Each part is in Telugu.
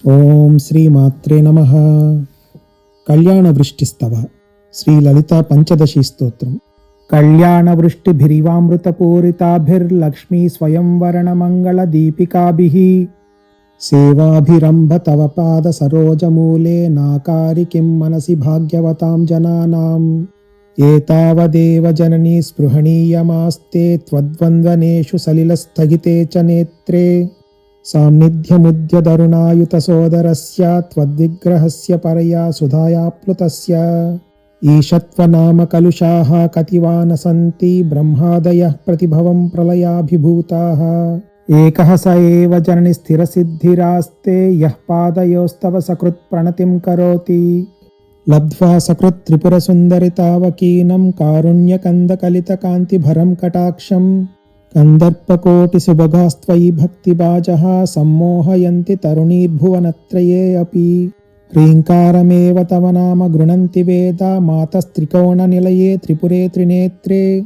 ఓం శ్రీమాత్రే నమః. కళ్యాణవృష్టిస్తవ శ్రీ లలితా పంచదశి స్తోత్రం. కళ్యాణవృష్టిభిరివామృతపూరితాభిర్లక్ష్మీ స్వయంవరణ మంగళ దీపికాభిః సేవాభిరంభ తవ పాద సరోజమూలే నాకారి కిం మనసి భాగ్యవతాం జనానాం ఏతావదేవ జననీ స్పృహణీయమాస్తే త్వద్వంద్వనేషు సలిలస్థగితే చ నేత్రే సాన్నిధ్యముద్యదరుణాయుత సోదరస్య త్వద్విగ్రహస్య పరయా సుధాయాప్లుతస్య ఈషత్వనామ కలుషాః కతివాన సంతి బ్రహ్మాదయః ప్రతిభవం ప్రళయాభిభూతాః ఏకః స ఏవ జనని స్థిరసిద్ధిరాస్తే యః పాదయోస్తవ సకృత్ ప్రణతిం కరోతి లబ్ధ్వా సకృత్ త్రిపురసుందరితావకీనం కారుణ్యకందకలితకాంతిభరం కటాక్షం కందర్పకోటి సుభగాస్త్వయి భక్తిబాజః సమ్మోహయంతి తరుణీర్భువనత్రయే అపి హ్రీంకారమేవ తవ నామ గృణంతి వేద మాతస్త్రికోణనిలయే త్రిపురే త్రినేత్రే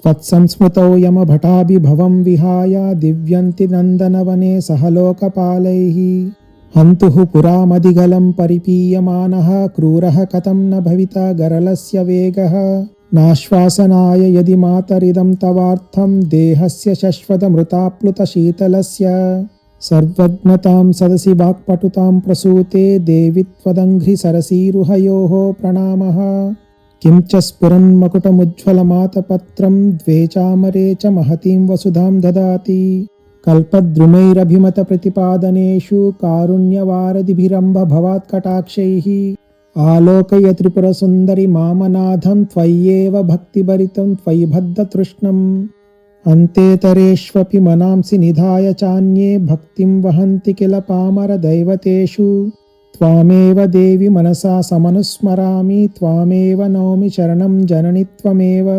త్వత్సంస్మృతౌ యమభటాభిభవం విహాయ దివ్యంతి నందనవనే సహలోకపాలైః హంతుః పురామదిగలం పరిపీయమానః క్రూరః కథం న భవితా గరళస్య వేగః నాశ్వాసనాయ యది మాతరిదం తవార్థం దేహస్య శశ్వతమృతాప్లుత శీతలస్య సర్వజ్ఞతాం సదసి వాక్పటుతాం ప్రసూతే దేవి త్వదంఘ్రి సరసీరుహయోః ప్రణామః కిం చ స్ఫురన్మకుటముజ్జ్వలమాతపత్రం ద్వే చామరే చ మహతీం వసుధాం దదాతి కల్పద్రుమైరభిమత ప్రతిపాదనేషు కారుణ్యవారధిభిరంభ భవాత్కటాక్షైః ఆలోకయ త్రిపురసుందరి మామనాథం త్వయ్యేవ భక్తిభరితం త్వయి బద్ధతృష్ణం అంతేతరేష్వపి మనాంసి నిధాయ చాన్యే భక్తిం వహంతి కిల పామర దైవతేషు త్వామేవ దేవి మనసా సమనుస్మరామి త్వామేవ నౌమి శరణం జనని త్వమేవ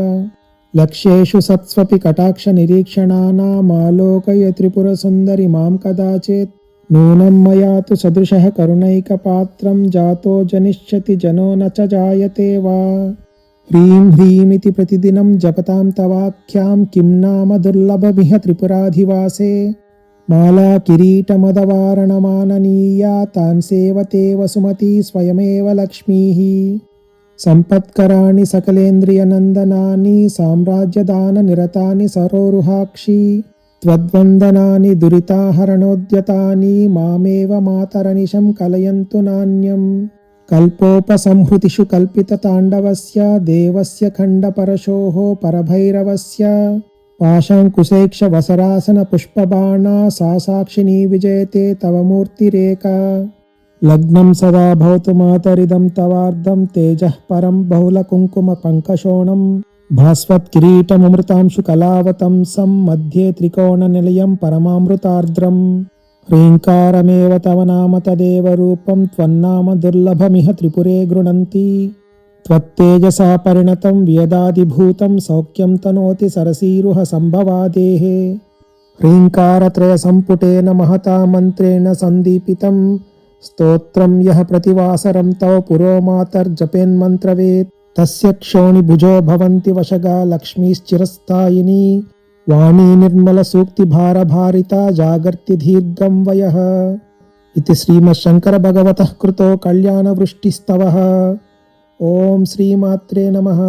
లక్ష్యేషు సత్స్వపి కటాక్ష నిరీక్షణానామాలోకయ త్రిపురసుందరి మాం కదాచిత్ నూనం మయా తు సదృశః కరుణైకపాత్రం జాతో జనిష్యతి జనో న చ జాయతే వా హ్రీం హ్రీమితి ప్రతిదినం జపతాం తవాఖ్యాం కిం నామ దుర్లభమిహ త్రిపురాధివాసే మాలా కిరీటమదవారణమాననీయా తాన్ సేవతే వసుమతి స్వయమేవ లక్ష్మీః సంపత్కరాణి సకలేంద్రియనందనాని సామ్రాజ్యదాన నిరతాని సరోరుహాక్షి త్వద్వందనాని దురితాహరణోద్యతాని మామేవ మాతరనిశం కలయంతు నాన్యం కల్పోపసంహృతిషు కల్పితతాండవస్య దేవస్య ఖండపరశోః పరభైరవస్య పాశాంకుశేక్ష వసరాసన పుష్పబాణా సా సాక్షిణీ విజయతే తవ మూర్తిరేకా లగ్నం సదా భవతు మాతరిదం తవార్ధం తేజః పరం బహుళ కుంకుమ పంకశోణం భాస్వత్ కిరీటమృతాంశు కళావతంసం మధ్యే త్రికోణ నిలయం పరమామృతార్ద్రం హ్రీంకారమేవ తవ నామ తదేవ రూపం త్వన్నామ దుర్లభమిహ త్రిపురే గృణంతి త్వత్తేజసా పరిణతం వ్యదాదిభూతం సౌఖ్యం తనోతి సరసీరుహ సంభవాదేః హ్రీంకారత్రయ సంపుటేన మహతా మంత్రేణ సందీపితం స్తోత్రం యః ప్రతివాసరం తవ పురో మాతర్జపేన్మంత్రవేత్ తస్య క్షోణిభుజో భవంతి వశగా లక్ష్మీశ్చిరస్థాయిని వాణీ నిర్మల సూక్తి భారభారిత జాగర్తి దీర్ఘం వయః ఇది శ్రీమశంకర భగవతః కృతో కళ్యాణవృష్టిస్తవః. ఓం శ్రీమాత్రే నమః.